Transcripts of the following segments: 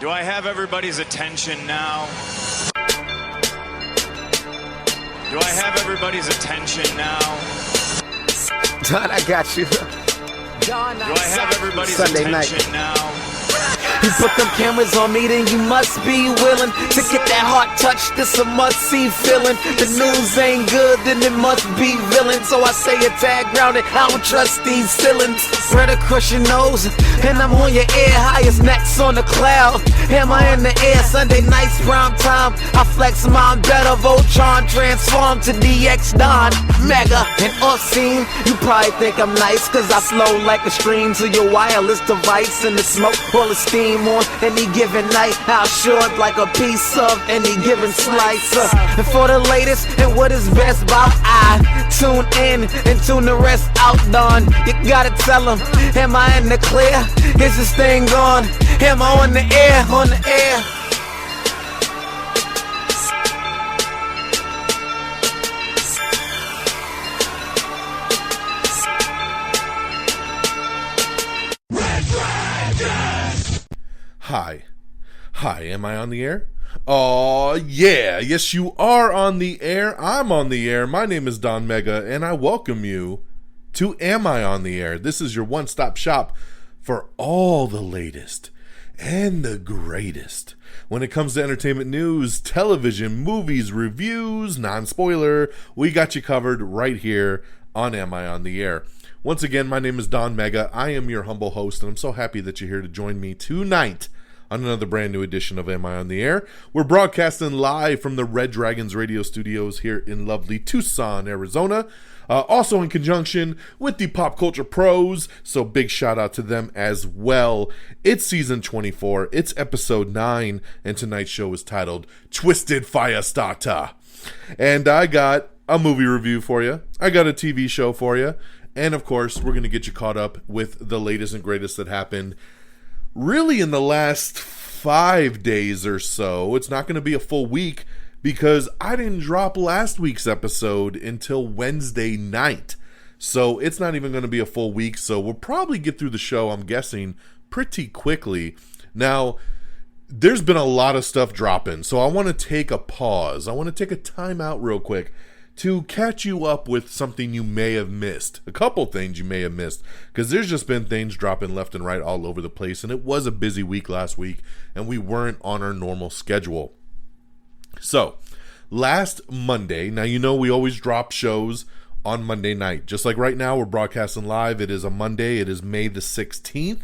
Do I have everybody's attention now? Do I have everybody's attention now? Don, I got you. Do I have everybody's Sunday attention night. now? You put them cameras on me, then you must be willing to get that heart touch. This a must-see feeling. The news ain't good, then it must be villain. So I say a tag grounded, I don't trust these ceilings. Spread across your nose, and I'm on your ear. Highest necks on the cloud, hammer in the air. Sunday nights, prime time. I flex mine better. Voltron transform to DX Don Mega and off scene. You probably think I'm nice, cause I slow like a stream to your wireless device. And the smoke all the steam on any given night. How short like a piece of any given slice. And for the latest and what is best about, I tune in and tune the rest out. Don, you gotta tell them, am I in the clear? Is this thing on? Am I on the air? On the air? Hi, am I on the air? Oh yeah, yes you are on the air. I'm on the air. My name is Don Mega, and I welcome you to Am I on the Air? This is your one-stop shop for all the latest and the greatest when it comes to entertainment news, television, movies, reviews, non-spoiler. We got you covered right here on Am I on the Air? Once again, my name is Don Mega. I am your humble host, and I'm so happy that you're here to join me tonight on another brand new edition of Am I on the Air? We're broadcasting live from the Red Dragons radio studios here in lovely Tucson, Arizona. Also in conjunction with the Pop Culture Pros, so big shout out to them as well. It's season 24, it's episode 9, and tonight's show is titled Twisted Firestarter. And I got a movie review for you, I got a TV show for you, and of course, we're going to get you caught up with the latest and greatest that happened really in the last 5 days or so. It's not going to be a full week because I didn't drop last week's episode until Wednesday night. So it's not even going to be a full week. So we'll probably get through the show, I'm guessing, pretty quickly. Now, there's been a lot of stuff dropping. So I want to take a pause. I want to take a time out real quick to catch you up with something you may have missed. A couple things you may have missed, because there's just been things dropping left and right all over the place, and it was a busy week last week, and we weren't on our normal schedule. So, last Monday, now you know we always drop shows on Monday night. Just like right now, we're broadcasting live. It is a Monday. It is May the 16th.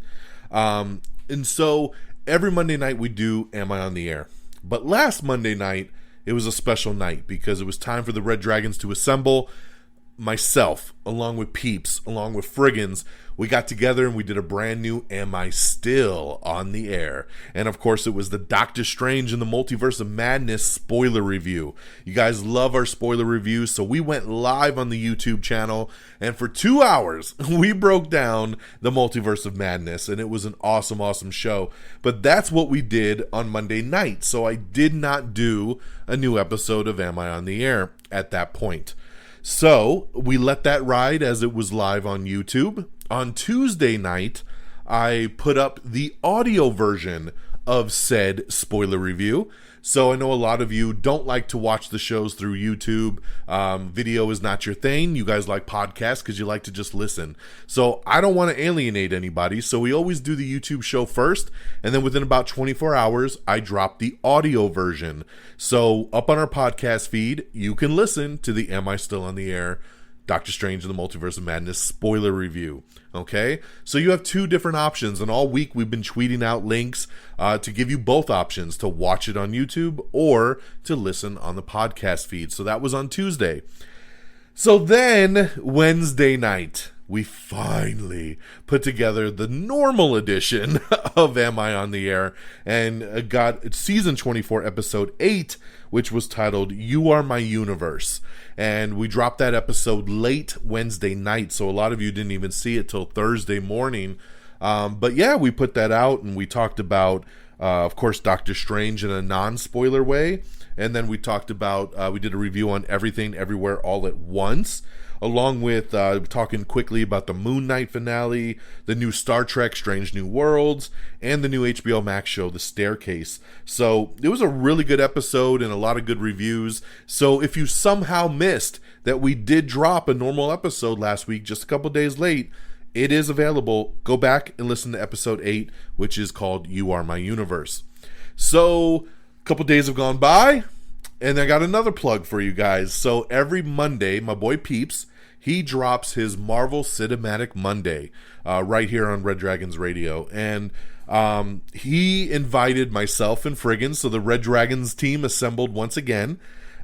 And so, every Monday night we do Am I on the Air? But last Monday night, it was a special night because it was time for the Red Dragons to assemble. Myself, along with Peeps, along with Friggins, we got together and we did a brand new Am I Still on the Air? And of course, it was the Doctor Strange and the Multiverse of Madness spoiler review. You guys love our spoiler reviews, so we went live on the YouTube channel, and for 2 hours, we broke down the Multiverse of Madness, and it was an awesome, awesome show. But that's what we did on Monday night, so I did not do a new episode of Am I on the Air at that point. So we let that ride as it was live on YouTube. On Tuesday night, I put up the audio version of said spoiler review. So I know a lot of you don't like to watch the shows through YouTube. Video is not your thing. You guys like podcasts because you like to just listen. So I don't want to alienate anybody. So we always do the YouTube show first. And then within about 24 hours, I drop the audio version. So up on our podcast feed, you can listen to the Am I Still on the Air? Doctor Strange and the Multiverse of Madness spoiler review. Okay? So you have two different options, and all week we've been tweeting out links to give you both options, to watch it on YouTube or to listen on the podcast feed. So that was on Tuesday. So then, Wednesday night, we finally put together the normal edition of Am I on the Air, and got season 24, episode 8, which was titled You Are My Universe. And we dropped that episode late Wednesday night, so a lot of you didn't even see it till Thursday morning. But yeah, we put that out, and we talked about, of course, Doctor Strange in a non-spoiler way. And then we talked about, we did a review on Everything Everywhere All at Once, along with talking quickly about the Moon Knight finale, the new Star Trek Strange New Worlds, and the new HBO Max show, The Staircase. So it was a really good episode and a lot of good reviews. So if you somehow missed that we did drop a normal episode last week, just a couple days late, it is available. Go back and listen to episode 8, which is called You Are My Universe. So a couple days have gone by, and I got another plug for you guys. So every Monday, my boy Peeps, he drops his Marvel Cinematic Monday right here on Red Dragons Radio. And he invited myself and Friggin, so the Red Dragons team assembled once again.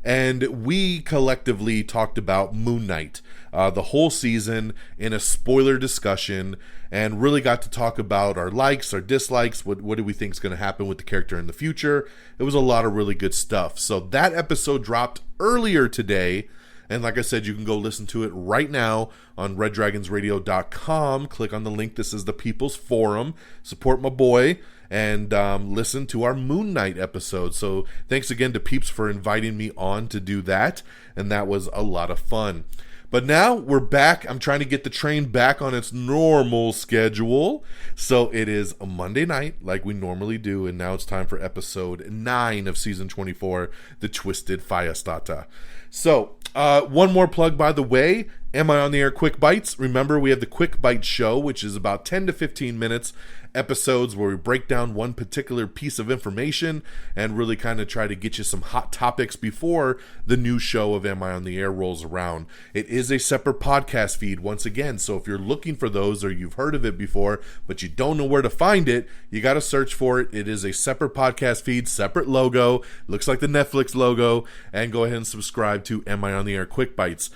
And we collectively talked about Moon Knight, the whole season in a spoiler discussion, and really got to talk about our likes, our dislikes, what do we think is going to happen with the character in the future. It was a lot of really good stuff. So that episode dropped earlier today, and like I said, you can go listen to it right now on reddragonsradio.com. Click on the link. This is the People's Forum. Support my boy. And listen to our Moon Knight episode. So thanks again to Peeps for inviting me on to do that. And that was a lot of fun. But now we're back. I'm trying to get the train back on its normal schedule. So it is a Monday night like we normally do. And now it's time for episode 9 of season 24, The Twisted Firestarter. So one more plug, by the way. Am I on the Air Quick Bites? Remember, we have the Quick Bite Show, which is about 10 to 15 minutes episodes where we break down one particular piece of information and really kind of try to get you some hot topics before the new show of Am I on the Air rolls around. It is a separate podcast feed once again, so if you're looking for those or you've heard of it before but you don't know where to find it, you got to search for it. It is a separate podcast feed, separate logo, looks like the Netflix logo, and go ahead and subscribe to Am I on the Air Quick Bites,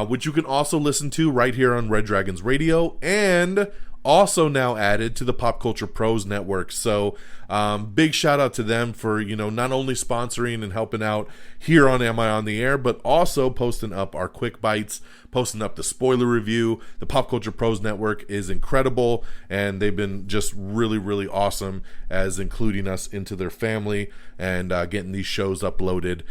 which you can also listen to right here on Red Dragons Radio, and also now added to the Pop Culture Pros Network. So big shout out to them for, not only sponsoring and helping out here on Am I on the Air, but also posting up our Quick Bites, posting up the spoiler review. The Pop Culture Pros Network is incredible, and they've been just really, really awesome as including us into their family and getting these shows uploaded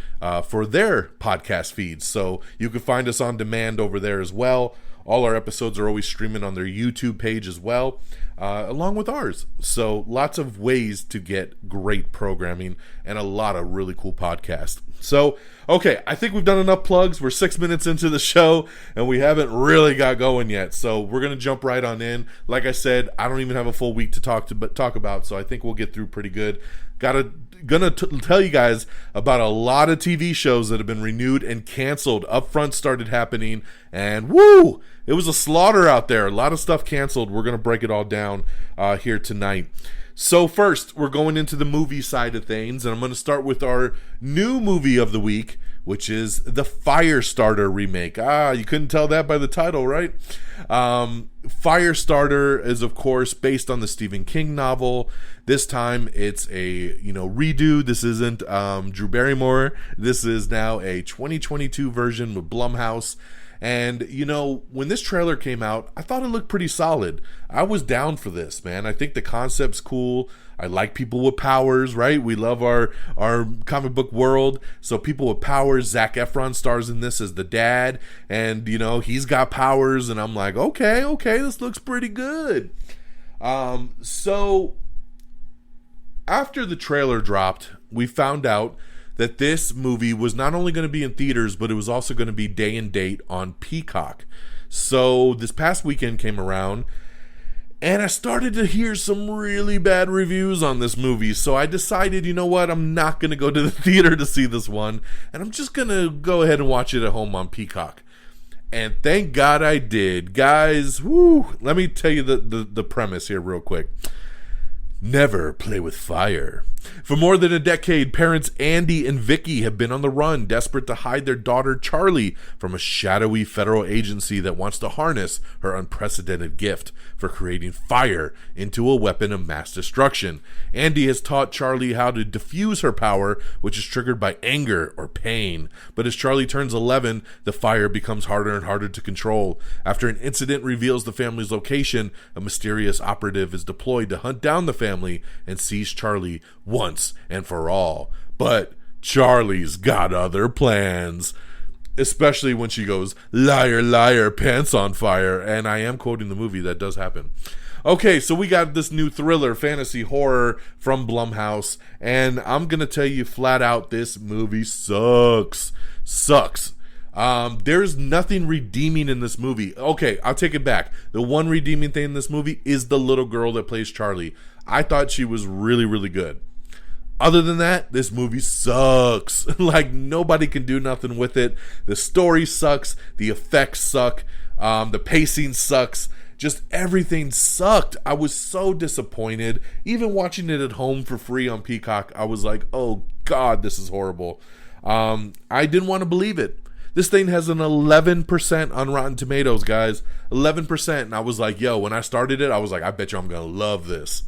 for their podcast feeds. So you can find us on demand over there as well. All our episodes are always streaming on their YouTube page as well, along with ours. So lots of ways to get great programming and a lot of really cool podcasts. So, okay, I think we've done enough plugs. We're 6 minutes into the show, and we haven't really got going yet. So we're going to jump right on in. Like I said, I don't even have a full week to talk about, so I think we'll get through pretty good. Gonna tell you guys about a lot of TV shows that have been renewed and canceled. Upfront started happening, and woo, it was a slaughter out there. A lot of stuff canceled. We're gonna break it all down here tonight. So first, we're going into the movie side of things, and I'm going to start with our new movie of the week, which is the Firestarter remake. You couldn't tell that by the title, right? Firestarter is, of course, based on the Stephen King novel. This time, it's a redo. This isn't Drew Barrymore. This is now a 2022 version with Blumhouse. And, when this trailer came out, I thought it looked pretty solid. I was down for this, man. I think the concept's cool. I like people with powers, right? We love our comic book world. So people with powers, Zac Efron stars in this as the dad. And, he's got powers. And I'm like, okay, this looks pretty good. So after the trailer dropped, we found out that this movie was not only going to be in theaters, but it was also going to be day and date on Peacock. So this past weekend came around, and I started to hear some really bad reviews on this movie. So I decided, you know what, I'm not going to go to the theater to see this one, and I'm just going to go ahead and watch it at home on Peacock. And thank God I did. Guys, let me tell you the premise here real quick. Never play with fire. For more than a decade, parents Andy and Vicky have been on the run, desperate to hide their daughter Charlie from a shadowy federal agency that wants to harness her unprecedented gift for creating fire into a weapon of mass destruction. Andy has taught Charlie how to diffuse her power, which is triggered by anger or pain. But as Charlie turns 11, the fire becomes harder and harder to control. After an incident reveals the family's location, a mysterious operative is deployed to hunt down the family and seize Charlie once and for all. But Charlie's got other plans. Especially when she goes, liar, liar, pants on fire. And I am quoting the movie. That does happen. Okay, so we got this new thriller, fantasy horror from Blumhouse. And I'm going to tell you flat out, this movie sucks. Sucks. There's nothing redeeming in this movie. Okay, I'll take it back. The one redeeming thing in this movie is the little girl that plays Charlie. I thought she was really, really good. Other than that, this movie sucks. Like, nobody can do nothing with it. The story sucks. The effects suck. The pacing sucks. Just everything sucked. I was so disappointed. Even watching it at home for free on Peacock, I was like, oh God, this is horrible. I didn't want to believe it. This thing has an 11% on Rotten Tomatoes, guys. 11%. And I was like, yo, when I started it, I was like, I bet you I'm going to love this.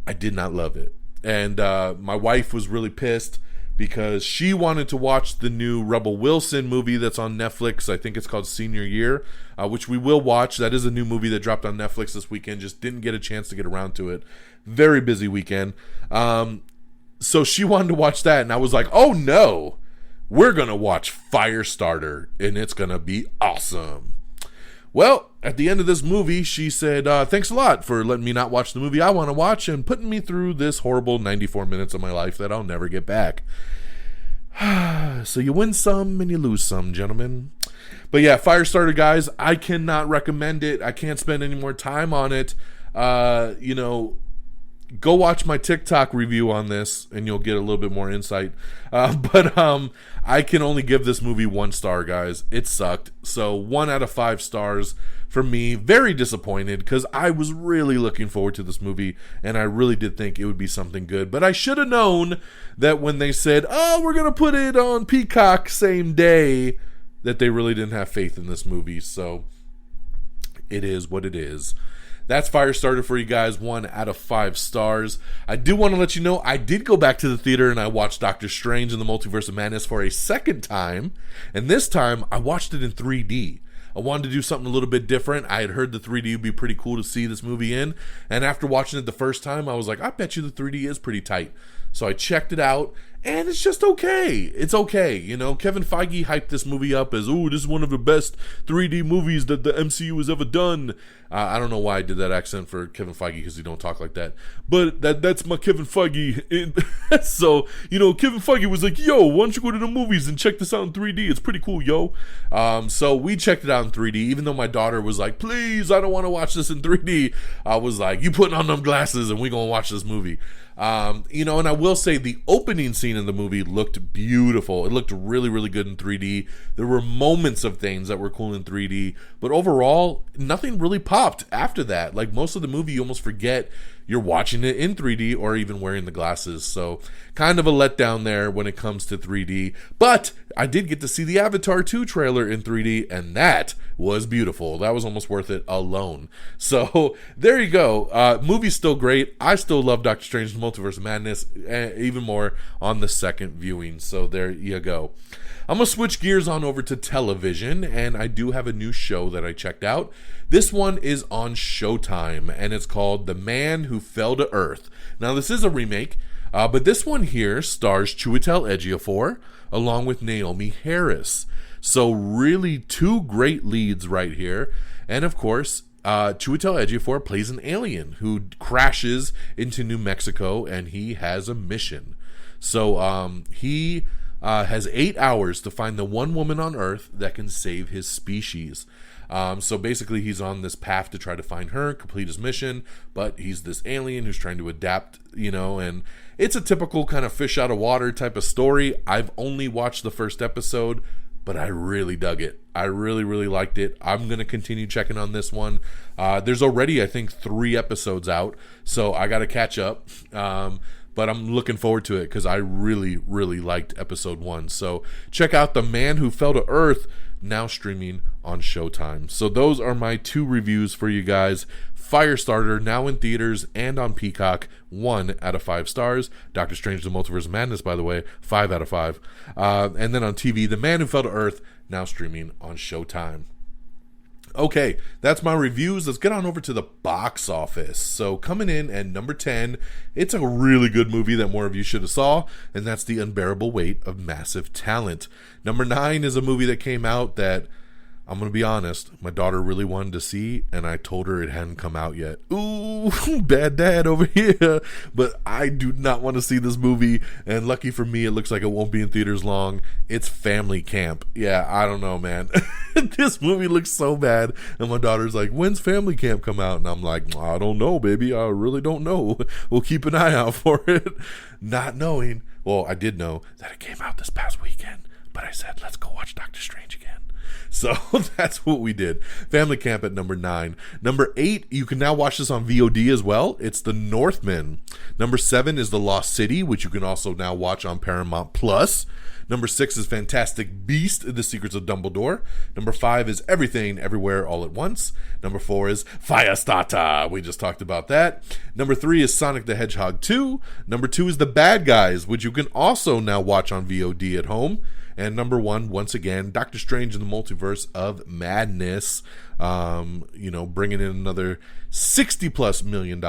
I did not love it. And my wife was really pissed because she wanted to watch the new Rebel Wilson movie that's on Netflix. I think it's called Senior Year, which we will watch. That is a new movie that dropped on Netflix this weekend. Just didn't get a chance to get around to it. Very busy weekend. So she wanted to watch that, and I was like, oh no, we're going to watch Firestarter, and it's going to be awesome. Well, at the end of this movie, she said, thanks a lot for letting me not watch the movie I want to watch and putting me through this horrible 94 minutes of my life that I'll never get back. So you win some and you lose some, gentlemen. But yeah, Firestarter, guys, I cannot recommend it. I can't spend any more time on it. Go watch my TikTok review on this and you'll get a little bit more insight. But I can only give this movie 1 star, guys. It sucked. So 1 out of 5 stars for me. Very disappointed because I was really looking forward to this movie and I really did think it would be something good. But I should have known that when they said, oh, we're going to put it on Peacock same day, that they really didn't have faith in this movie. So it is what it is. That's Firestarter for you guys, 1 out of 5 stars. I do want to let you know, I did go back to the theater and I watched Doctor Strange in the Multiverse of Madness for a second time. And this time, I watched it in 3D. I wanted to do something a little bit different. I had heard the 3D would be pretty cool to see this movie in. And after watching it the first time, I was like, I bet you the 3D is pretty tight. So I checked it out, and it's just okay. It's okay. You know, Kevin Feige hyped this movie up as, oh, this is one of the best 3D movies that the MCU has ever done. I don't know why I did that accent for Kevin Feige because he don't talk like that. But that's my Kevin Feige. So, you know, Kevin Feige was like, yo, why don't you go to the movies and check this out in 3D? It's pretty cool, yo. So we checked it out in 3D, even though my daughter was like, please, I don't want to watch this in 3D. I was like, you putting on them glasses and we going to watch this movie. And I will say the opening scene in the movie looked beautiful. It looked really, really good in 3D. There were moments of things that were cool in 3D, but overall, nothing really popped after that. Like most of the movie, you almost forget you're watching it in 3D or even wearing the glasses. So kind of a letdown there when it comes to 3D. But I did get to see the Avatar 2 trailer in 3D, and that was beautiful. That was almost worth it alone. So there you go. Movie's still great. I still love Doctor Strange Multiverse of Madness even more on the second viewing. So there you go. I'm going to switch gears on over to television, and I do have a new show that I checked out. This one is on Showtime, and it's called The Man Who Fell to Earth. Now, this is a remake, but this one here stars Chiwetel Ejiofor along with Naomi Harris. So really 2 great leads right here. And of course, Chiwetel Ejiofor plays an alien who crashes into New Mexico, and he has a mission. So he has 8 hours to find the one woman on Earth that can save his species. So basically he's on this path to try to find her, complete his mission, but he's this alien who's trying to adapt, and it's a typical kind of fish out of water type of story. I've only watched the first episode, but I really dug it. I really, really liked it. I'm going to continue checking on this one. There's already, I think, 3 episodes out, so I got to catch up. But I'm looking forward to it because I really, really liked episode 1. So check out The Man Who Fell to Earth, now streaming on Showtime. So those are my 2 reviews for you guys. Firestarter, now in theaters and on Peacock, 1 out of 5 stars. Doctor Strange, The Multiverse of Madness, by the way, 5 out of 5. And then on TV, The Man Who Fell to Earth, now streaming on Showtime. Okay, that's my reviews. Let's get on over to the box office. So coming in at number 10, it's a really good movie that more of you should have saw, and that's The Unbearable Weight of Massive Talent. Number 9 is a movie that came out that, I'm going to be honest, my daughter really wanted to see, and I told her it hadn't come out yet. Ooh, bad dad over here. But I do not want to see this movie, and lucky for me, it looks like it won't be in theaters long. It's Family Camp. Yeah, I don't know, man. This movie looks so bad, and my daughter's like, when's Family Camp come out? And I'm like, I don't know, baby. I really don't know. We'll keep an eye out for it. Not knowing, well, I did know that it came out this past weekend, but I said, let's go watch Doctor Strange again. So that's what we did. Family Camp at number 9. Number 8, you can now watch this on VOD as well. It's The Northman. Number 7 is The Lost City, which you can also now watch on Paramount Plus. Number 6 is Fantastic Beast: The Secrets of Dumbledore. Number 5 is Everything Everywhere All at Once. Number 4 is Firestarter. We just talked about that. Number 3 is Sonic the Hedgehog 2. Number 2 is The Bad Guys, which you can also now watch on VOD at home. And number 1, once again, Doctor Strange in the Multiverse of Madness, bringing in another $60+ million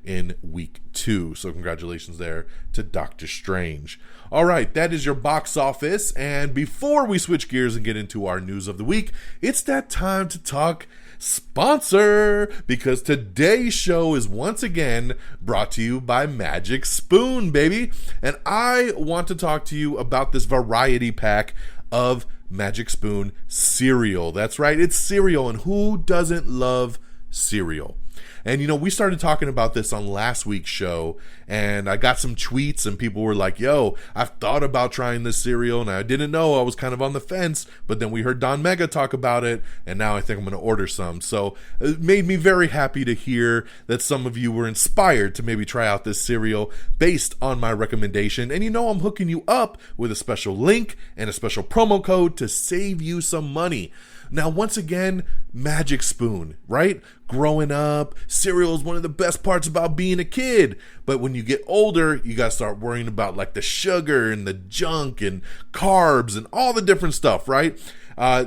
in week 2. So congratulations there to Doctor Strange. All right, that is your box office. And before we switch gears and get into our news of the week, it's that time to talk sponsor, because today's show is once again brought to you by Magic Spoon, baby. And I want to talk to you about this variety pack of Magic Spoon cereal. That's right, it's cereal, and who doesn't love cereal? And, we started talking about this on last week's show, and I got some tweets, and people were like, yo, I've thought about trying this cereal, and I didn't know. I was kind of on the fence, but then we heard Don Mega talk about it, and now I think I'm going to order some. So it made me very happy to hear that some of you were inspired to maybe try out this cereal based on my recommendation. And I'm hooking you up with a special link and a special promo code to save you some money. Now, once again, Magic Spoon, right? Growing up, cereal is one of the best parts about being a kid. But when you get older, you got to start worrying about like the sugar and the junk and carbs and all the different stuff, right?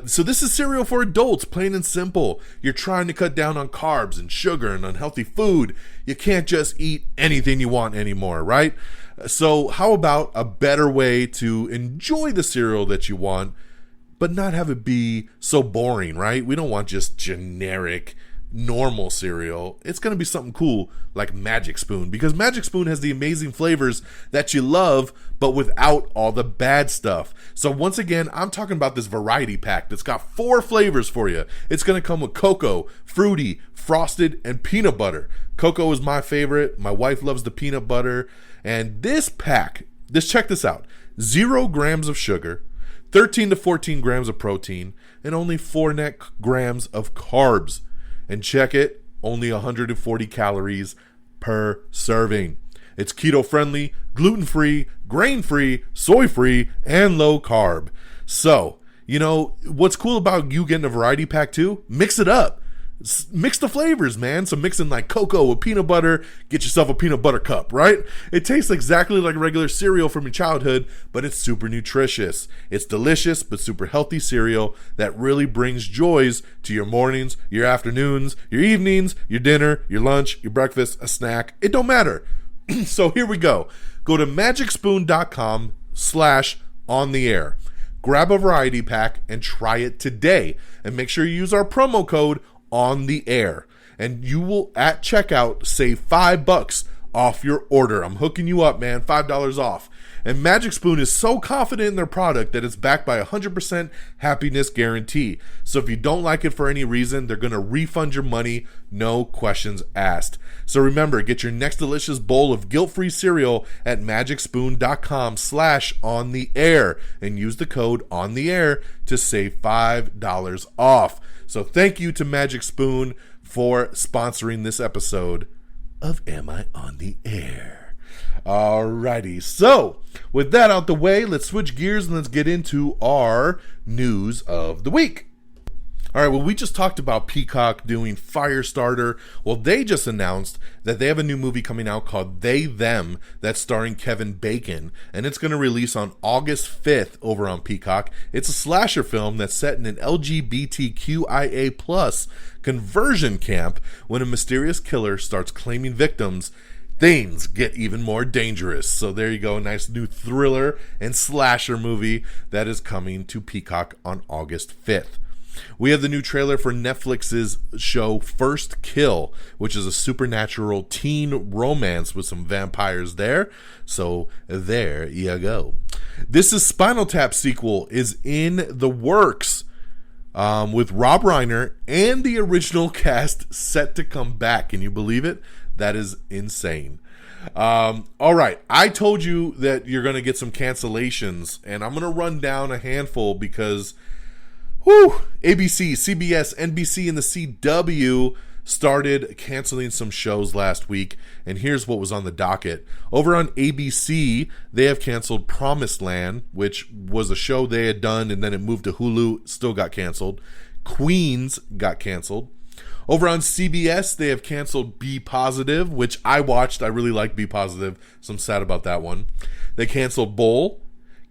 So this is cereal for adults, plain and simple. You're trying to cut down on carbs and sugar and unhealthy food. You can't just eat anything you want anymore, right? So how about a better way to enjoy the cereal that you want, but not have it be so boring, right? We don't want just generic, normal cereal. It's going to be something cool like Magic Spoon, because Magic Spoon has the amazing flavors that you love, but without all the bad stuff. So once again, I'm talking about this variety pack that's got 4 flavors for you. It's going to come with cocoa, fruity, frosted, and peanut butter. Cocoa is my favorite. My wife loves the peanut butter. And this pack, check this out, 0 grams of sugar, 13 to 14 grams of protein, and only 4 net grams of carbs. And check it, only 140 calories per serving. It's keto-friendly, gluten-free, grain-free, soy-free, and low carb. So, what's cool about you getting a variety pack too? Mix it up. Mix the flavors, man. So mixing like cocoa with peanut butter, get yourself a peanut butter cup, right? It tastes exactly like regular cereal from your childhood, but it's super nutritious. It's delicious, but super healthy cereal that really brings joys to your mornings, your afternoons, your evenings, your dinner, your lunch, your breakfast, a snack. It don't matter. So here we go. Go to magicspoon.com/ontheair. Grab a variety pack and try it today. And make sure you use our promo code on the air, and you will at checkout save $5 off your order. I'm hooking you up, man. $5 off. And Magic Spoon is so confident in their product that it's backed by a 100% happiness guarantee. So if you don't like it for any reason, they're going to refund your money, no questions asked. So remember, get your next delicious bowl of guilt-free cereal at magicspoon.com/ontheair and use the code ontheair to save $5 off. So thank you to Magic Spoon for sponsoring this episode of Am I on the Air? Alrighty, so with that out the way, let's switch gears and let's get into our news of the week. All right, well, we just talked about Peacock doing Firestarter. Well, they just announced that they have a new movie coming out called They, Them that's starring Kevin Bacon, and it's going to release on August 5th over on Peacock. It's a slasher film that's set in an LGBTQIA plus conversion camp. When a mysterious killer starts claiming victims, things get even more dangerous. So there you go, a nice new thriller and slasher movie that is coming to Peacock on August 5th. We have the new trailer for Netflix's show First Kill, which is a supernatural teen romance with some vampires there. So there you go. This is Spinal Tap sequel is in the works, with Rob Reiner and the original cast set to come back. Can you believe it? That is insane. All right, I told you that you're going to get some cancellations, and I'm going to run down a handful because ABC, CBS, NBC, and the CW started canceling some shows last week, and here's what was on the docket. Over on ABC, they have canceled Promised Land, which was a show they had done, and then it moved to Hulu, still got canceled. Queens got canceled. Over on CBS, they have canceled Be Positive, which I watched. I really like Be Positive, so I'm sad about that one. They canceled Bowl,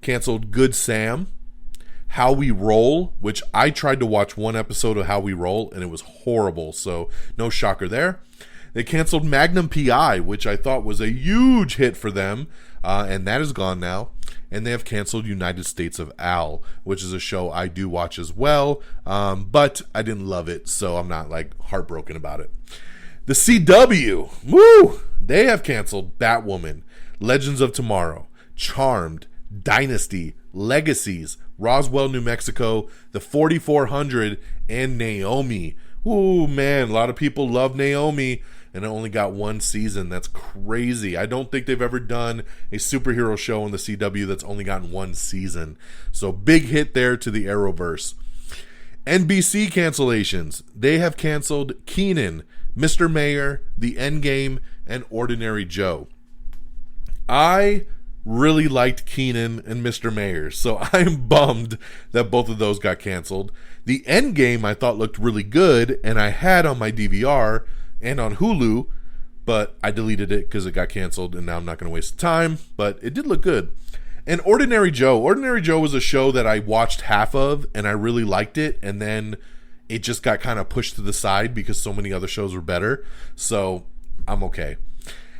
canceled Good Sam, How We Roll, which I tried to watch one episode of How We Roll, and it was horrible, so no shocker there. They canceled Magnum P.I., which I thought was a huge hit for them, and that is gone now. And they have canceled United States of Al, which is a show I do watch as well, but I didn't love it, so I'm not like heartbroken about it. The CW, they have canceled Batwoman, Legends of Tomorrow, Charmed, Dynasty, Legacies, Roswell, New Mexico, The 4400, and Naomi. Ooh, man, a lot of people love Naomi, and it only got one season. That's crazy. I don't think they've ever done a superhero show on the CW that's only gotten one season. So big hit there to the Arrowverse. NBC cancellations. They have canceled Kenan, Mr. Mayor, The Endgame, and Ordinary Joe. I really liked Kenan and Mr. Mayor, so I'm bummed that both of those got canceled. The Endgame I thought looked really good, and I had on my DVR and on Hulu, but I deleted it because it got canceled, and now I'm not going to waste time, but it did look good. And Ordinary Joe was a show that I watched half of, and I really liked it, and then it just got kind of pushed to the side because so many other shows were better, so I'm okay.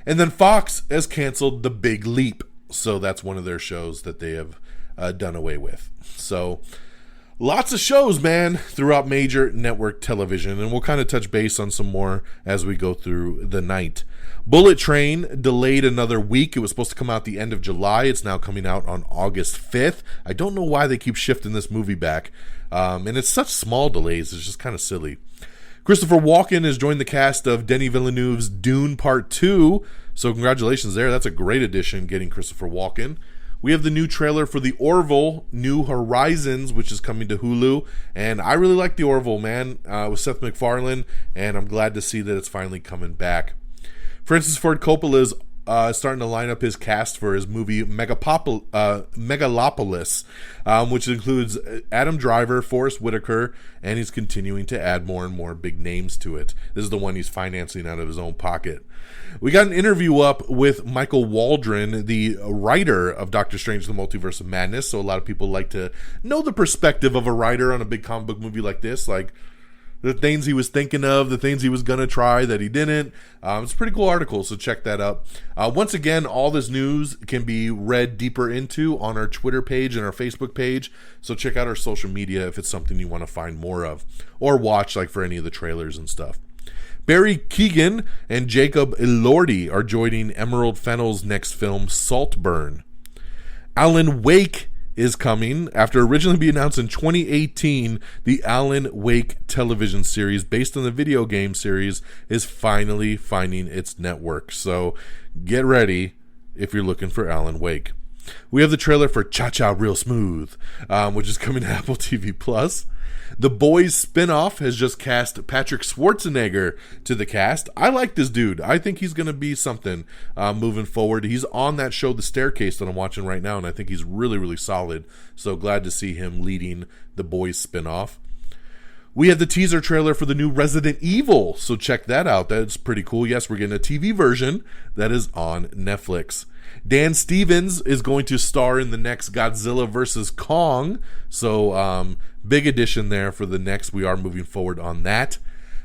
And then Fox has canceled The Big Leap, so that's one of their shows that they have done away with. So lots of shows, man, throughout major network television, and we'll kind of touch base on some more as we go through the night. Bullet Train delayed another week. It was supposed to come out the end of July. It's now coming out on August 5th. I don't know why they keep shifting this movie back, and it's such small delays. It's just kind of silly. Christopher Walken has joined the cast of Denis Villeneuve's Dune Part 2, so congratulations there. That's a great addition, getting Christopher Walken. We have the new trailer for The Orville, New Horizons, which is coming to Hulu, and I really like The Orville, man, with Seth MacFarlane, and I'm glad to see that it's finally coming back. Francis Ford Coppola is starting to line up his cast for his movie Megalopolis, which includes Adam Driver, Forrest Whitaker, and he's continuing to add more and more big names to it. This is the one he's financing out of his own pocket. We got an interview up with Michael Waldron, the writer of Doctor Strange: The Multiverse of Madness, so a lot of people like to know the perspective of a writer on a big comic book movie like this, like the things he was thinking of, the things he was going to try that he didn't. It's a pretty cool article, so check that out. Once again, all this news can be read deeper into on our Twitter page and our Facebook page, so check out our social media if it's something you want to find more of, or watch like for any of the trailers and stuff. Barry Keoghan and Jacob Elordi are joining Emerald Fennell's next film, Saltburn. Alan Wake is coming. After originally being announced in 2018, the Alan Wake television series, based on the video game series, is finally finding its network. So get ready if you're looking for Alan Wake. We have the trailer for Cha-Cha Real Smooth, which is coming to Apple TV+. The Boys spinoff has just cast Patrick Schwarzenegger to the cast. I like this dude. I think he's going to be something moving forward. He's on that show, The Staircase, that I'm watching right now, and I think he's really, really solid. So glad to see him leading The Boys spinoff. We have the teaser trailer for the new Resident Evil, so check that out. That's pretty cool. Yes, we're getting a TV version that is on Netflix. Dan Stevens is going to star in the next Godzilla vs. Kong, so big addition there for the next. We are moving forward on that.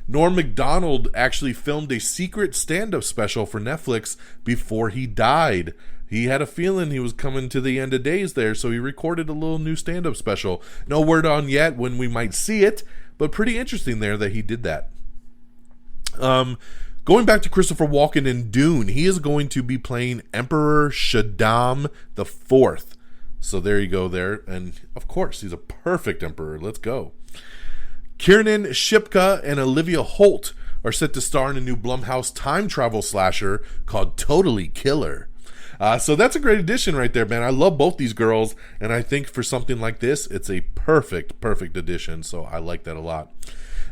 Norm Macdonald actually filmed a secret stand-up special for Netflix before he died. He had a feeling he was coming to the end of days there, so he recorded a little new stand-up special. No word on yet when we might see it, but pretty interesting there that he did that. Going back to Christopher Walken in Dune, he is going to be playing Emperor Shaddam IV. So there you go there. And of course, he's a perfect emperor. Let's go. Kiernan Shipka and Olivia Holt are set to star in a new Blumhouse time travel slasher called Totally Killer. So that's a great addition right there, man. I love both these girls, and I think for something like this, it's a perfect addition. So I like that a lot.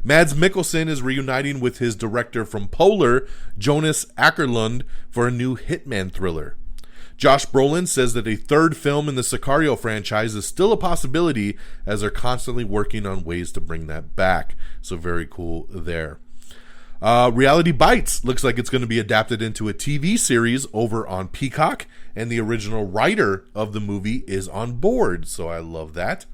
Mads Mikkelsen is reuniting with his director from Polar, Jonas Åkerlund, for a new Hitman thriller. Josh Brolin says that a third film in the Sicario franchise is still a possibility, as they're constantly working on ways to bring that back. So very cool there. Reality Bites looks like it's going to be adapted into a TV series over on Peacock, and the original writer of the movie is on board, so I love that.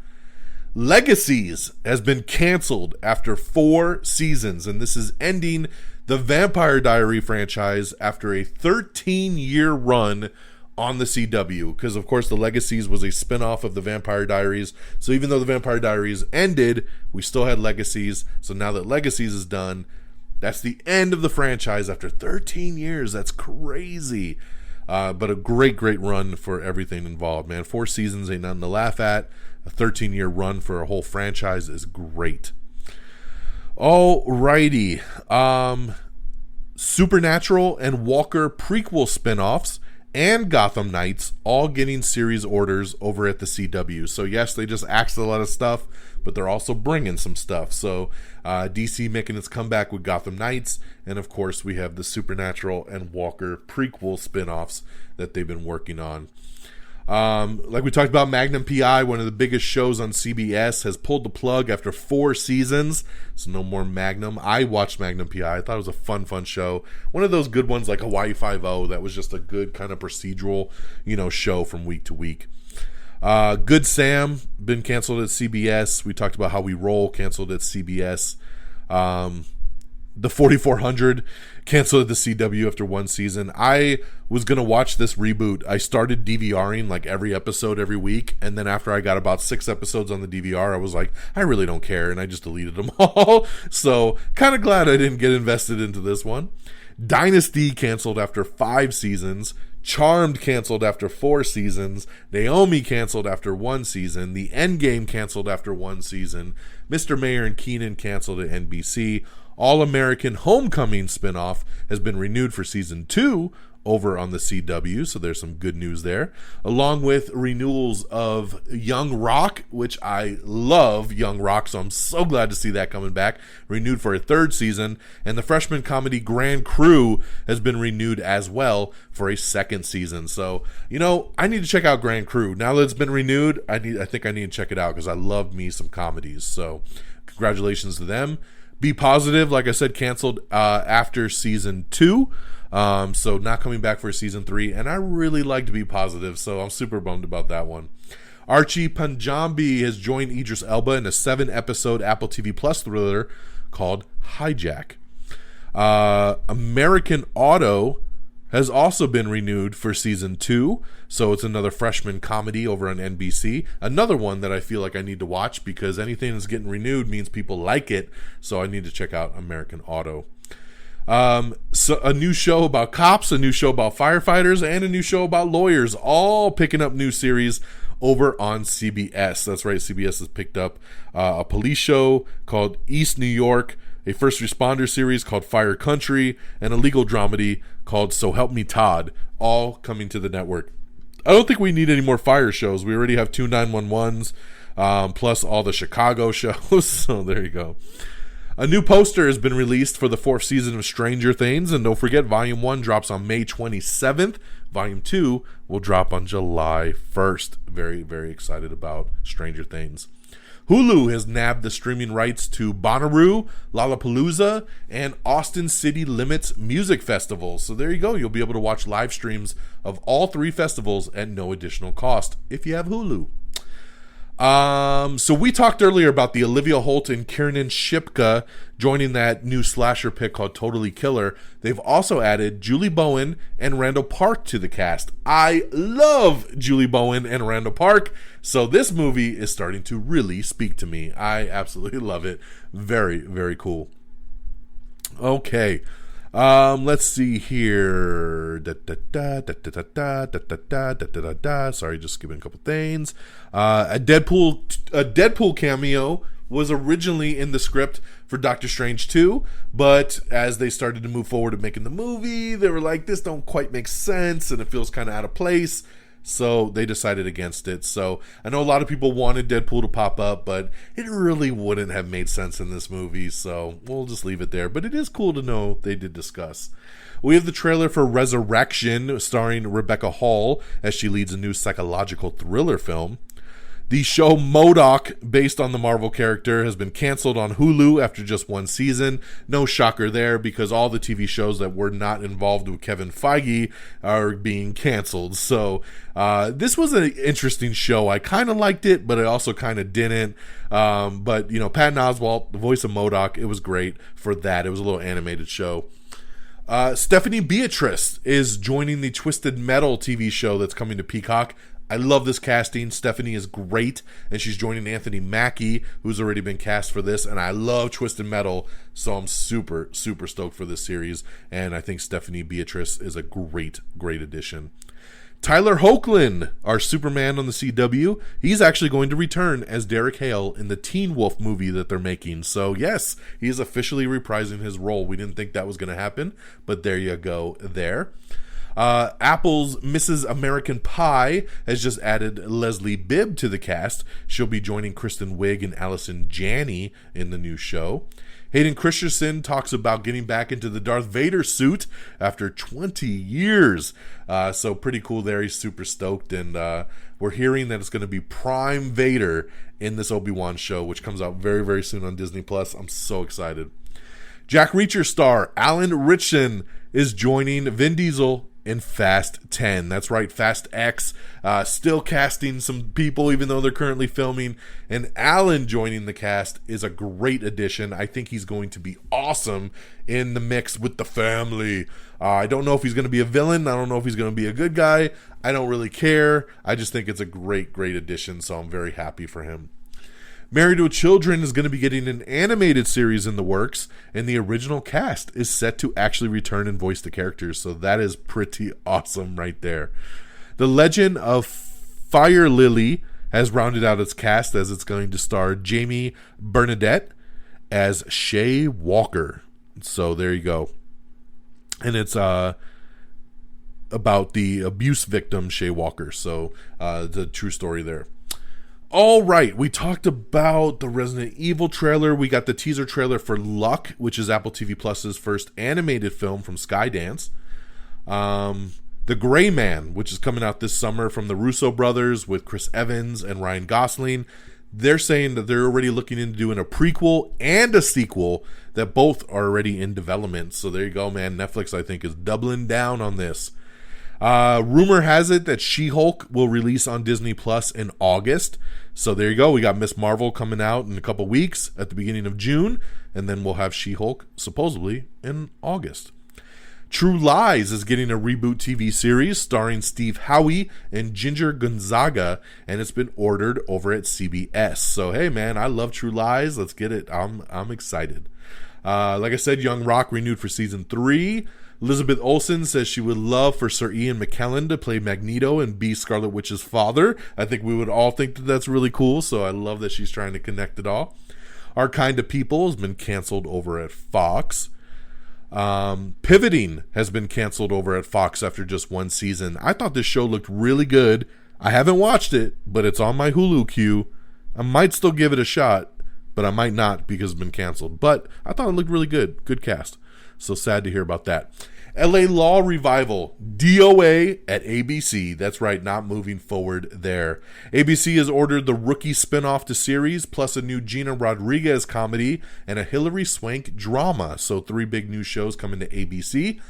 Legacies has been canceled after 4 seasons, and this is ending the Vampire Diary franchise after a 13-year run on the CW, because of course the Legacies was a spin-off of the Vampire Diaries. So even though the Vampire Diaries ended, we still had Legacies. So now that Legacies is done, that's the end of the franchise after 13 years. That's crazy. But a great run for everything involved, man. 4 seasons ain't nothing to laugh at. A 13-year run for a whole franchise is great. Alrighty. Supernatural and Walker prequel spinoffs and Gotham Knights all getting series orders over at the CW. So yes, they just axed a lot of stuff, but they're also bringing some stuff. So DC making its comeback with Gotham Knights, and of course we have the Supernatural and Walker prequel spinoffs that they've been working on. Like we talked about, Magnum P.I., one of the biggest shows on CBS, has pulled the plug after 4 seasons. So no more Magnum. I watched Magnum P.I. I thought it was a fun show. One of those good ones like Hawaii Five-0 that was just a good kind of procedural, show from week to week. Good Sam, been canceled at CBS. We talked about How We Roll, canceled at CBS. The 4400 canceled at the CW after 1 season. I was going to watch this reboot. I started DVRing like every episode every week, and then after I got about 6 episodes on the DVR, I was like, I really don't care, and I just deleted them all. So kind of glad I didn't get invested into this one. Dynasty canceled after 5 seasons. Charmed canceled after 4 seasons. Naomi canceled after 1 season. The Endgame canceled after 1 season. Mr. Mayor and Keenan canceled at NBC. All-American Homecoming spinoff has been renewed for season 2 over on the CW, so there's some good news there. Along with renewals of Young Rock, which I love Young Rock, so I'm so glad to see that coming back, renewed for a 3rd season. And the freshman comedy Grand Crew has been renewed as well for a 2nd season. So, I need to check out Grand Crew. Now that it's been renewed, I think I need to check it out because I love me some comedies. So, congratulations to them. Be Positive, like I said, canceled after season 2. So not coming back for season 3. And I really liked Be Positive, so I'm super bummed about that one. Archie Panjabi has joined Idris Elba in a 7-episode Apple TV Plus thriller called Hijack. American Auto has also been renewed for season 2. So it's another freshman comedy over on NBC. Another one that I feel like I need to watch because anything that's getting renewed means people like it. So I need to check out American Auto. So a new show about cops, a new show about firefighters, and a new show about lawyers, all picking up new series over on CBS. That's right, CBS has picked up a police show called East New York, a first responder series called Fire Country, and a legal dramedy called So Help Me Todd, all coming to the network. I don't think we need any more fire shows. We already have 2 911s, plus all the Chicago shows, so there you go. A new poster has been released for the 4th season of Stranger Things, and don't forget, Volume 1 drops on May 27th. Volume 2 will drop on July 1st. Very, very excited about Stranger Things. Hulu has nabbed the streaming rights to Bonnaroo, Lollapalooza, and Austin City Limits music festivals. So there you go. You'll be able to watch live streams of all 3 festivals at no additional cost if you have Hulu. So we talked earlier about the Olivia Holt and Kiernan Shipka joining that new slasher pick called Totally Killer. They've also added Julie Bowen and Randall Park to the cast. I love Julie Bowen and Randall Park, so this movie is starting to really speak to me. I absolutely love it. Very, very cool. Okay. Let's see here. Sorry, just skipping a couple things. A Deadpool cameo was originally in the script for Doctor Strange 2, but as they started to move forward in making the movie, they were like, this don't quite make sense, and it feels kind of out of place. So they decided against it. So I know a lot of people wanted Deadpool to pop up, but it really wouldn't have made sense in this movie. So we'll just leave it there. But it is cool to know they did discuss. We have the trailer for Resurrection, starring Rebecca Hall as she leads a new psychological thriller film. The show MODOK, based on the Marvel character, has been canceled on Hulu after just 1 season. No shocker there, because all the TV shows that were not involved with Kevin Feige are being canceled. So this was an interesting show. I kind of liked it, but I also kind of didn't. But, you know, Patton Oswalt, the voice of MODOK, it was great for that. It was a little animated show. Stephanie Beatrice is joining the Twisted Metal TV show that's coming to Peacock. I love this casting. Stephanie is great, and she's joining Anthony Mackie, who's already been cast for this, and I love Twisted Metal, so I'm super, super stoked for this series, and I think Stephanie Beatrice is a great, great addition. Tyler Hoechlin, our Superman on the CW, he's actually going to return as Derek Hale in the Teen Wolf movie that they're making. So yes, he is officially reprising his role. We didn't think that was going to happen, but there you go there. Apple's Mrs. American Pie has just added Leslie Bibb to the cast. She'll be joining Kristen Wiig and Allison Janney in the new show. Hayden Christensen talks about getting back into the Darth Vader suit after 20 years. So pretty cool there. He's super stoked. And we're hearing that it's going to be Prime Vader in this Obi-Wan show, which comes out very, very soon on Disney+. I'm so excited. Jack Reacher star Alan Ritchson is joining Vin Diesel in Fast 10. That's right, Fast X. Still casting some people even though they're currently filming. And Alan joining the cast is a great addition. I think he's going to be awesome in the mix with the family. I don't know if he's going to be a villain. I don't know if he's going to be a good guy. I don't really care. I just think it's a great, great addition. So I'm very happy for him. Married with Children is going to be getting an animated series in the works, and the original cast is set to actually return and voice the characters, so that is pretty awesome right there. The Legend of Fire Lily has rounded out its cast, as it's going to star Jamie Bernadette as Shay Walker. So there you go. And it's about the abuse victim Shay Walker, so it's a true story there. All right, we talked about the Resident Evil trailer. We got the teaser trailer for Luck, which is Apple TV Plus's first animated film from Skydance. The Gray Man, which is coming out this summer from the Russo brothers with Chris Evans and Ryan Gosling. They're saying that they're already looking into doing a prequel and a sequel that both are already in development. So there you go, man. Netflix, I think, is doubling down on this. Rumor has it that She-Hulk will release on Disney Plus in August. So there you go. We got Miss Marvel coming out in a couple weeks at the beginning of June, and then we'll have She-Hulk supposedly in August. True Lies is getting a reboot TV series starring Steve Howey and Ginger Gonzaga, and it's been ordered over at CBS. So hey, man, I love True Lies. Let's get it. I'm excited. Like I said, Young Rock renewed for season 3. Elizabeth Olsen says she would love for Sir Ian McKellen to play Magneto and be Scarlet Witch's father. I think we would all think that that's really cool, so I love that she's trying to connect it all. Our Kind of People has been canceled over at Fox. Pivoting has been canceled over at Fox after just 1 season. I thought this show looked really good. I haven't watched it, but it's on my Hulu queue. I might still give it a shot, but I might not because it's been canceled. But I thought it looked really good. Good cast. So sad to hear about that. LA Law Revival, DOA at ABC. That's right, not moving forward there. ABC has ordered the Rookie spinoff to series, plus a new Gina Rodriguez comedy and a Hilary Swank drama. So 3 big new shows coming to ABC.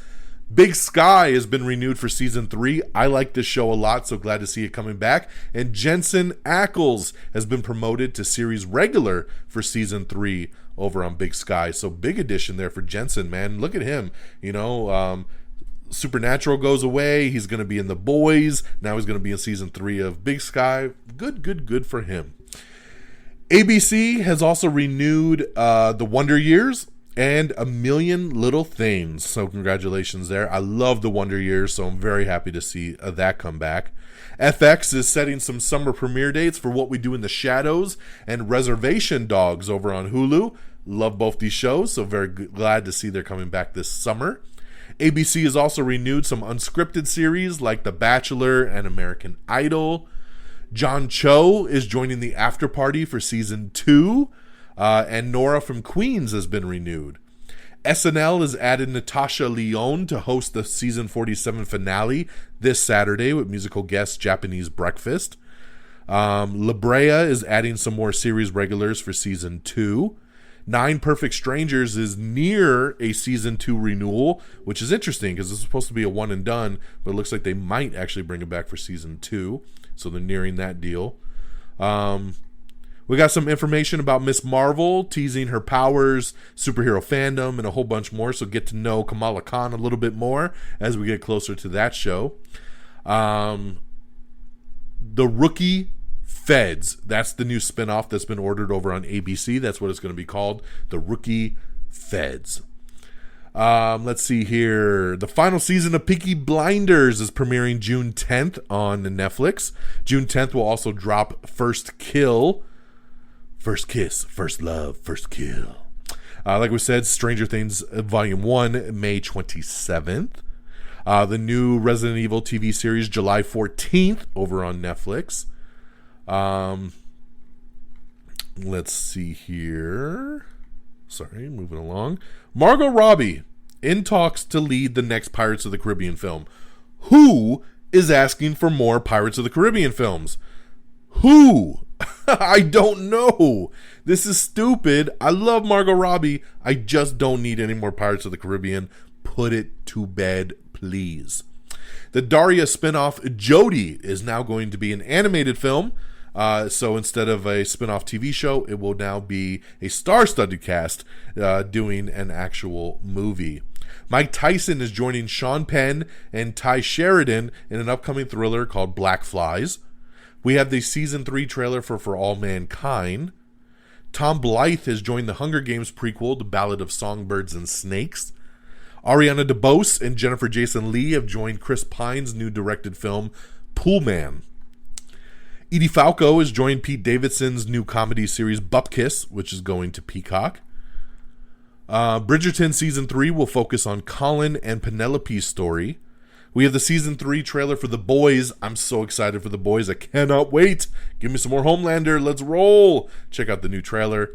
Big Sky has been renewed for season 3. I like this show a lot, so glad to see it coming back. And Jensen Ackles has been promoted to series regular for season 3 over on Big Sky. So big addition there for Jensen, man. Look at him. Supernatural goes away. He's going to be in The Boys. Now he's going to be in season 3 of Big Sky. Good for him. ABC has also renewed The Wonder Years and A Million Little Things. So congratulations there. I love The Wonder Years, so I'm very happy to see that come back. FX is setting some summer premiere dates for What We Do in the Shadows and Reservation Dogs over on Hulu. Love both these shows, so very glad to see they're coming back this summer. ABC has also renewed some unscripted series like The Bachelor and American Idol. John Cho is joining the After Party for season 2. And Nora from Queens has been renewed. SNL has added Natasha Lyonne to host the season 47 finale this Saturday with musical guest Japanese Breakfast. La Brea is adding some more series regulars for season 2. 9 Perfect Strangers is near a season 2 renewal, which is interesting because it's supposed to be a one and done, but it looks like they might actually bring it back for season 2. So they're nearing that deal. We got some information about Miss Marvel, teasing her powers, superhero fandom, and a whole bunch more. So get to know Kamala Khan a little bit more as we get closer to that show. The Rookie Feds. That's the new spinoff that's been ordered over on ABC. That's what it's going to be called. The Rookie Feds. Let's see here. The final season of Peaky Blinders is premiering June 10th on Netflix. June 10th will also drop First Kill. First Kiss, First Love, First Kill. Like we said, Stranger Things Volume 1, May 27th. The new Resident Evil TV series, July 14th, over on Netflix. Let's see here. Sorry, moving along. Margot Robbie in talks to lead the next Pirates of the Caribbean film. Who is asking for more Pirates of the Caribbean films? Who? I don't know. This is stupid. I love Margot Robbie. I just don't need any more Pirates of the Caribbean. Put it to bed, please. The Daria spinoff Jodie is now going to be an animated film. So instead of a spinoff TV show, it will now be a star-studded cast doing an actual movie. Mike Tyson is joining Sean Penn and Ty Sheridan in an upcoming thriller called Black Flies. We have the season 3 trailer for All Mankind. Tom Blythe has joined the Hunger Games prequel, The Ballad of Songbirds and Snakes. Ariana DeBose and Jennifer Jason Leigh have joined Chris Pine's new directed film, Pool Man. Edie Falco has joined Pete Davidson's new comedy series, Bupkis, which is going to Peacock. Bridgerton season 3 will focus on Colin and Penelope's story. We have the season 3 trailer for The Boys. I'm so excited for The Boys. I cannot wait. Give me some more Homelander. Let's roll. Check out the new trailer.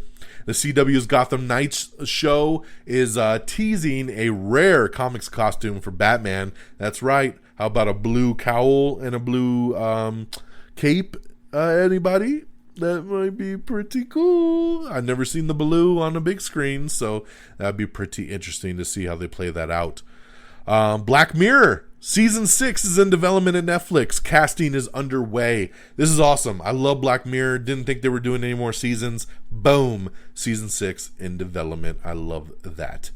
The CW's Gotham Knights show is teasing a rare comics costume for Batman. That's right. How about a blue cowl and a blue cape? Anybody? That might be pretty cool. I've never seen the blue on a big screen, so that'd be pretty interesting to see how they play that out. Black Mirror season 6 is in development at Netflix. Casting is underway. This is awesome. I love Black Mirror. Didn't think they were doing any more seasons. Boom. Season 6 in development. I love that.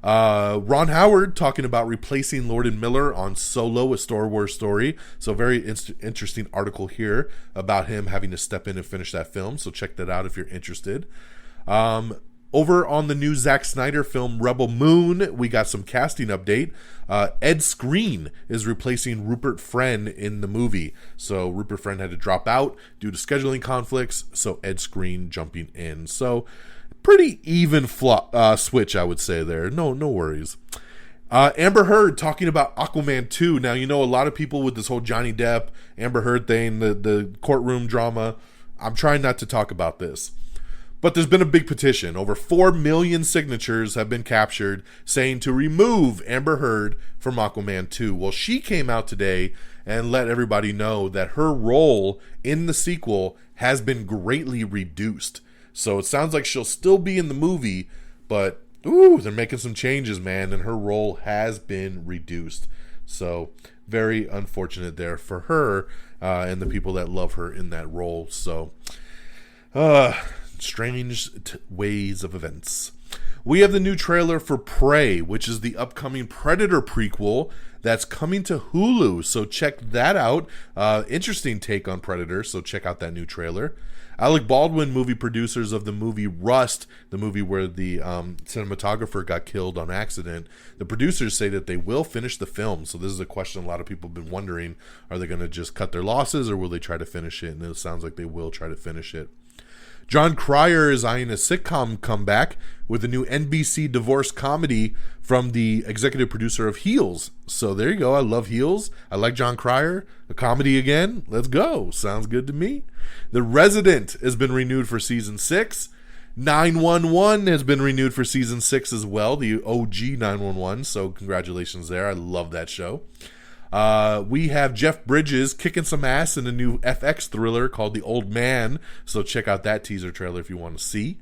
Ron Howard talking about replacing Lord and Miller on Solo, a Star Wars story. So very interesting article here about him having to step in and finish that film. So check that out if you're interested. Over on the new Zack Snyder film Rebel Moon, we got some casting update. Ed Skrein is replacing Rupert Friend in the movie. So Rupert Friend had to drop out due to scheduling conflicts, so Ed Skrein jumping in. So pretty even switch, I would say there. No worries. Amber Heard talking about Aquaman 2. Now, you know, a lot of people with this whole Johnny Depp, Amber Heard thing, the courtroom drama. I'm trying not to talk about this. But there's been a big petition. Over 4 million signatures have been captured saying to remove Amber Heard from Aquaman 2. Well, she came out today and let everybody know that her role in the sequel has been greatly reduced. So it sounds like she'll still be in the movie, but they're making some changes, man, and her role has been reduced. So very unfortunate there for her and the people that love her in that role. So strange ways of events. We have the new trailer for Prey, which is the upcoming Predator prequel that's coming to Hulu. So check that out. Interesting take on Predator, so check out that new trailer. Alec Baldwin, movie producers of the movie Rust, the movie where the cinematographer got killed on accident, the producers say that they will finish the film. So this is a question a lot of people have been wondering. Are they going to just cut their losses, or will they try to finish it? And it sounds like they will try to finish it. John Cryer is eyeing a sitcom comeback with a new NBC divorce comedy from the executive producer of Heels. So there you go. I love Heels. I like John Cryer. A comedy again. Let's go. Sounds good to me. The Resident has been renewed for season 6. 911 has been renewed for season 6 as well. The OG 911. So congratulations there. I love that show. We have Jeff Bridges kicking some ass in a new FX thriller called The Old Man. So check out that teaser trailer if you want to see.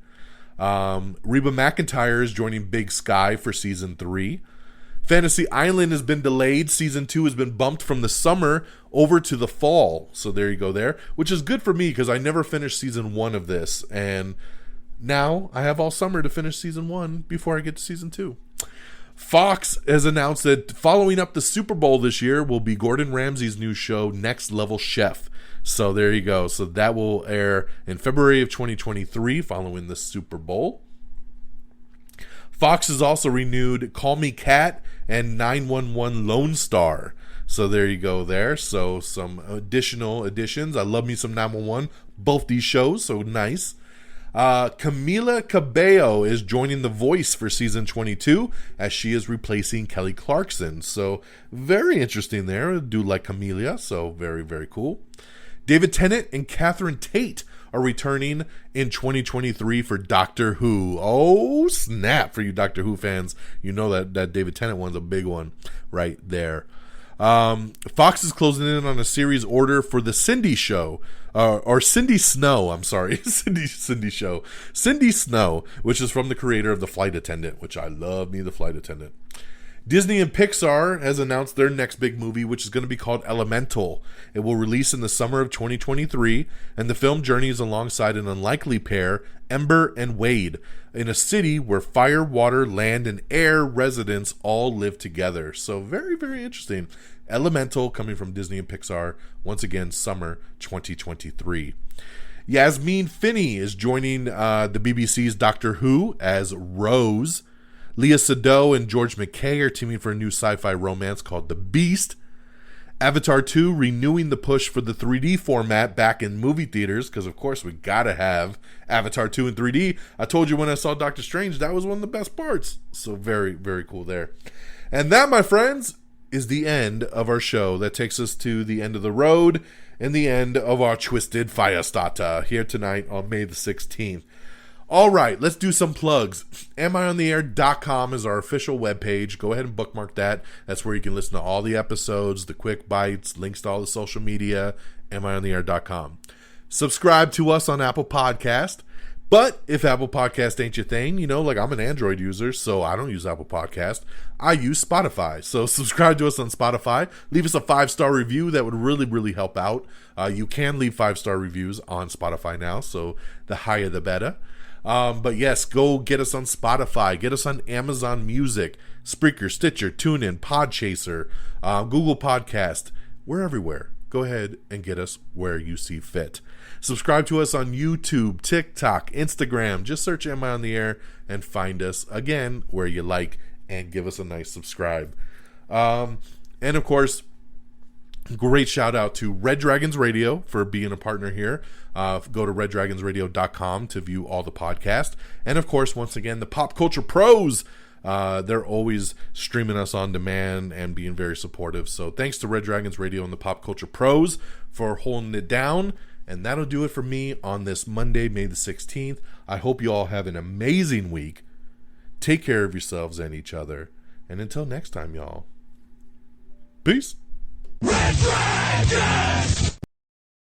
Reba McEntire is joining Big Sky for season 3. Fantasy Island has been delayed. Season 2 has been bumped from the summer over to the fall. So there you go there, which is good for me because I never finished season 1 of this. And now I have all summer to finish season 1 before I get to season 2. Fox has announced that following up the Super Bowl this year will be Gordon Ramsay's new show, Next Level Chef. So there you go. So that will air in February of 2023 following the Super Bowl. Fox has also renewed Call Me Kat and 911 Lone Star. So there you go there. So some additional additions. I love me some 911. Both these shows, so nice. Camila Cabello is joining The Voice for season 22 as she is replacing Kelly Clarkson. So very interesting there. I do like Camila, so very, very cool. David Tennant and Catherine Tate are returning in 2023 for Doctor Who. Oh, snap for you Doctor Who fans. You know that David Tennant one's a big one right there. Fox is closing in on a series order for the Cindy Show, or Cindy Snow, I'm sorry, Cindy Show. Cindy Snow, which is from the creator of The Flight Attendant, which I love me, The Flight Attendant. Disney and Pixar has announced their next big movie, which is going to be called Elemental. It will release in the summer of 2023, and the film journeys alongside an unlikely pair, Ember and Wade, in a city where fire, water, land, and air residents all live together. So very, very interesting. Elemental, coming from Disney and Pixar, once again, summer 2023. Yasmine Finney is joining the BBC's Doctor Who as Rose. Leah Sado and George McKay are teaming for a new sci-fi romance called The Beast. Avatar 2 renewing the push for the 3D format back in movie theaters, because of course we gotta have Avatar 2 in 3D. I told you when I saw Doctor Strange, that was one of the best parts. So very, very cool there. And that, my friends, is the end of our show. That takes us to the end of the road and the end of our Twisted Firestarter here tonight on May the 16th. All right, let's do some plugs. AmIOnTheAir.com is our official webpage. Go ahead and bookmark that. That's where you can listen to all the episodes, the quick bites, links to all the social media, AmIOnTheAir.com. Subscribe to us on Apple Podcast. But if Apple Podcast ain't your thing, you know, like I'm an Android user, so I don't use Apple Podcast. I use Spotify. So subscribe to us on Spotify. Leave us a 5-star review. That would really, really help out. You can leave 5-star reviews on Spotify now, so the higher the better. But yes, go get us on Spotify, get us on Amazon Music, Spreaker, Stitcher, TuneIn, Podchaser, Google Podcast. We're everywhere. Go ahead and get us where you see fit. Subscribe to us on YouTube, TikTok, Instagram. Just search Am I on the Air and find us again where you like and give us a nice subscribe. And of course, great shout out to Red Dragons Radio for being a partner here. Go to reddragonsradio.com to view all the podcasts. And of course, once again, the Pop Culture Pros. They're always streaming us on demand and being very supportive. So thanks to Red Dragons Radio and the Pop Culture Pros for holding it down And that'll do it for me on this Monday, May the 16th. I hope you all have an amazing week. Take care of yourselves and each other. And until next time, y'all. Peace. Red Dragon!